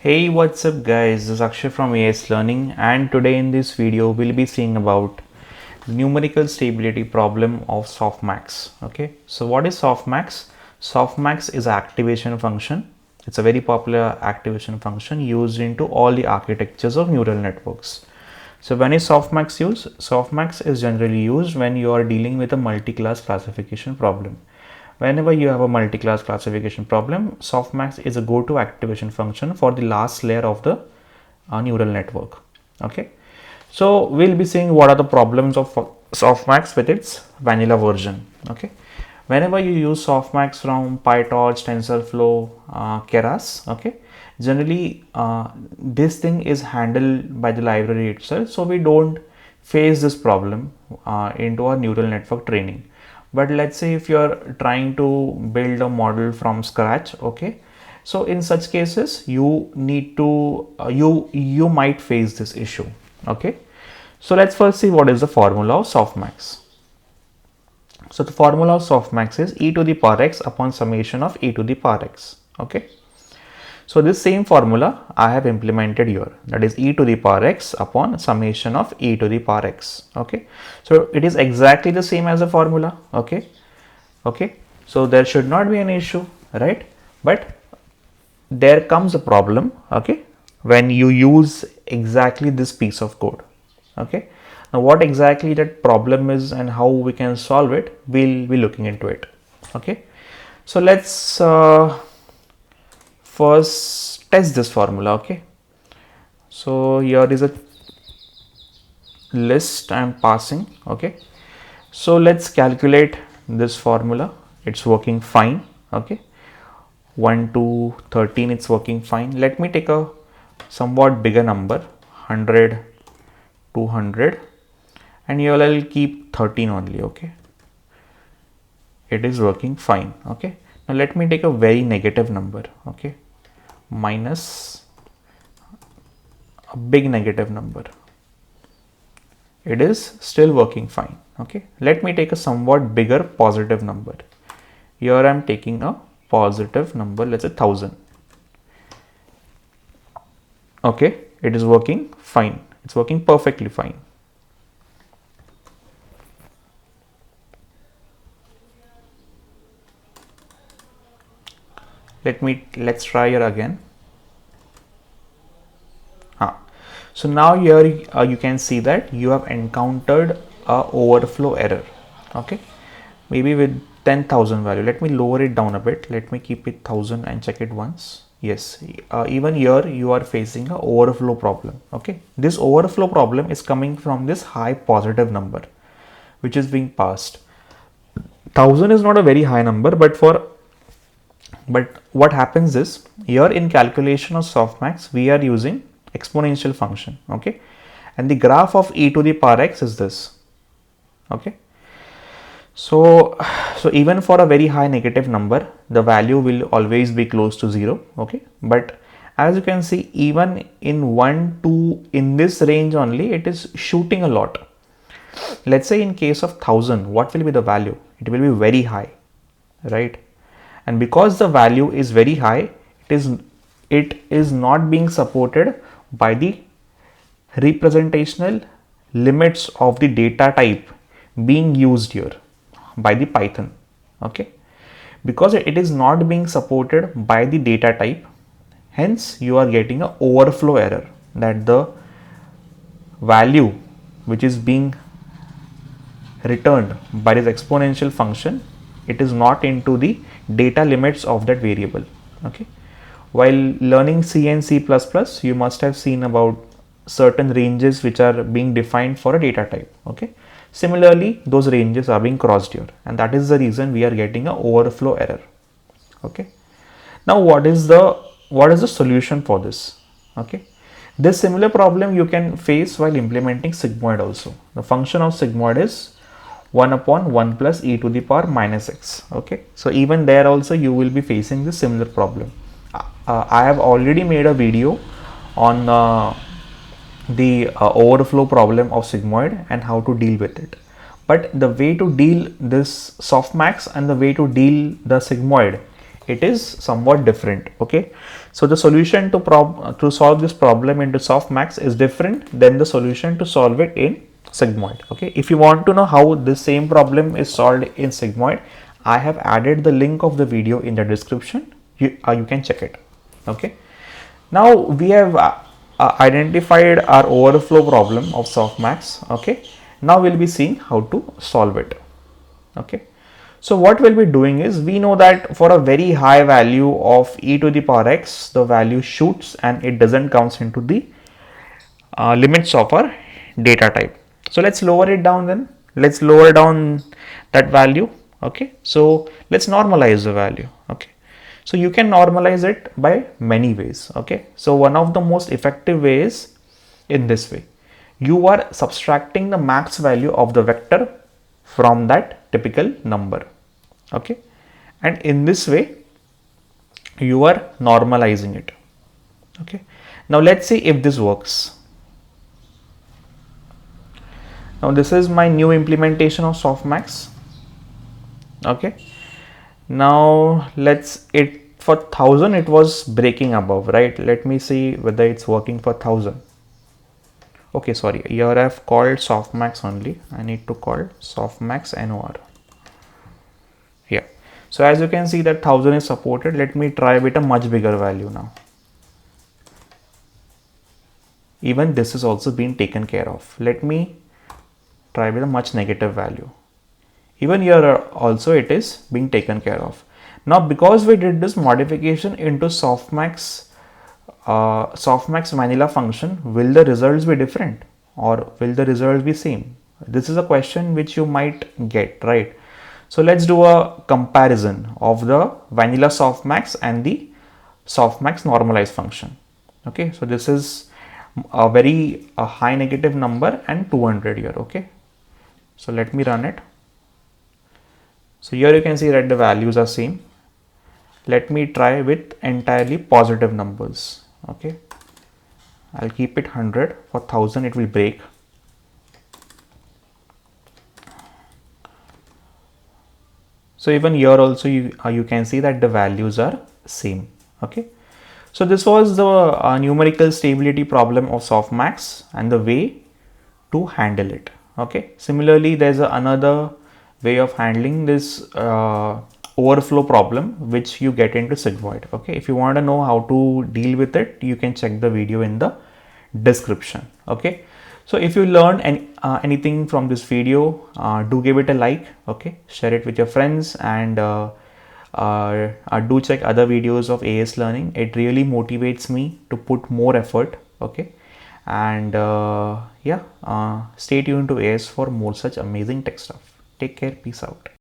Hey, what's up guys, this is Akshay from AS Learning, and today in this video we'll be seeing about the numerical stability problem of Softmax. Okay, so what is Softmax? Softmax is an activation function. It's a very popular activation function used into all the architectures of neural networks. So when is Softmax used? Softmax is generally used when you are dealing with a multi-class classification problem. Whenever you have a multi-class classification problem, Softmax is a go-to activation function for the last layer of the neural network. Okay, so we'll be seeing what are the problems of Softmax with its vanilla version. Okay, whenever you use Softmax from PyTorch, TensorFlow, Keras, okay, generally this thing is handled by the library itself, so we don't face this problem into our neural network training. But let's say if you're trying to build a model from scratch, okay, so in such cases you need to you might face this issue. Okay, so let's first see what is the formula of Softmax. So the formula of Softmax is e to the power x upon summation of e to the power x. Okay, so this same formula I have implemented here, that is e to the power x upon summation of e to the power x. Okay, so it is exactly the same as the formula. Okay, so there should not be an issue, right? But there comes a problem, okay, when you use exactly this piece of code. Okay, now what exactly that problem is and how we can solve it, we'll be looking into it. Okay, so let's first test this formula. Okay, so here is a list I am passing. Okay, so let's calculate this formula. It's working fine. Okay, 1 to 13 it's working fine. Let me take a somewhat bigger number, 100, 200, and here I'll keep 13 only. Okay, it is working fine. Okay, now let me take a very negative number. Okay, minus a big negative number. It is still working fine. Okay, let me take a somewhat bigger positive number. Here I am taking a positive number, let's say 1000. Okay, it is working fine. It's working perfectly fine. Let's try here again. So now here you can see that you have encountered a overflow error. Okay, maybe with 10,000 value. Let me lower it down a bit. Let me keep it 1000 and check it once. Yes, even here you are facing a overflow problem. Okay, this overflow problem is coming from this high positive number which is being passed. 1000 is not a very high number, but what happens is here in calculation of Softmax we are using exponential function. Okay, and the graph of e to the power x is this. Okay, so even for a very high negative number, the value will always be close to 0. Okay, but as you can see, even in 1 2 in this range only, it is shooting a lot. Let's say in case of 1000, what will be the value? It will be very high, right? And because the value is very high, it is not being supported by the representational limits of the data type being used here by the Python. Okay, because it is not being supported by the data type, hence you are getting an overflow error, that the value which is being returned by this exponential function, it is not into the data limits of that variable. Okay, while learning C and C++, you must have seen about certain ranges which are being defined for a data type. Okay, similarly those ranges are being crossed here, and that is the reason we are getting an overflow error. Okay, now what is the solution for this? Okay, this similar problem you can face while implementing sigmoid also. The function of sigmoid is 1 upon 1 plus e to the power minus x. Okay, so even there also you will be facing this similar problem. I have already made a video on the overflow problem of sigmoid and how to deal with it, but the way to deal this Softmax and the way to deal the sigmoid it is somewhat different. Okay, so the solution to solve this problem into softmax is different than the solution to solve it in sigmoid. Okay, if you want to know how this same problem is solved in sigmoid, I have added the link of the video in the description. You can check it. Okay, now we have identified our overflow problem of softmax. Okay, now we'll be seeing how to solve it. Okay, so what we'll be doing is, we know that for a very high value of e to the power x, the value shoots and it doesn't comes into the limits of our data type. So let's lower it down then. Let's lower down that value. Okay, so let's normalize the value. Okay, so you can normalize it by many ways. Okay, so one of the most effective ways in this way, you are subtracting the max value of the vector from that typical number. Okay, and in this way you are normalizing it. Okay, now let's see if this works. Now this is my new implementation of softmax. Okay, now let's, it for 1000 it was breaking above, right? Let me see whether it's working for 1000. Okay, sorry, here I have called softmax only. I need to call softmax NOR. Yeah, so as you can see that 1000 is supported. Let me try with a much bigger value now. Even this is also being taken care of. Let me try with a much negative value. Even here also it is being taken care of. Now because we did this modification into softmax vanilla function, will the results be different or will the results be same? This is a question which you might get, right? So let's do a comparison of the vanilla softmax and the softmax normalized function. Okay, so this is a very high negative number and 200 here. Okay, so let me run it. So here you can see that the values are same. Let me try with entirely positive numbers. Okay, I'll keep it 100. For 1000 it will break. So even here also you can see that the values are same. Okay, so this was the numerical stability problem of softmax and the way to handle it. Okay, similarly there's another way of handling this overflow problem which you get into sigmoid. Okay, if you want to know how to deal with it, you can check the video in the description. Okay, so if you learned anything from this video, do give it a like. Okay, share it with your friends, and do check other videos of AS learning. It really motivates me to put more effort. Okay, and yeah, stay tuned to AS for more such amazing tech stuff. Take care. Peace out.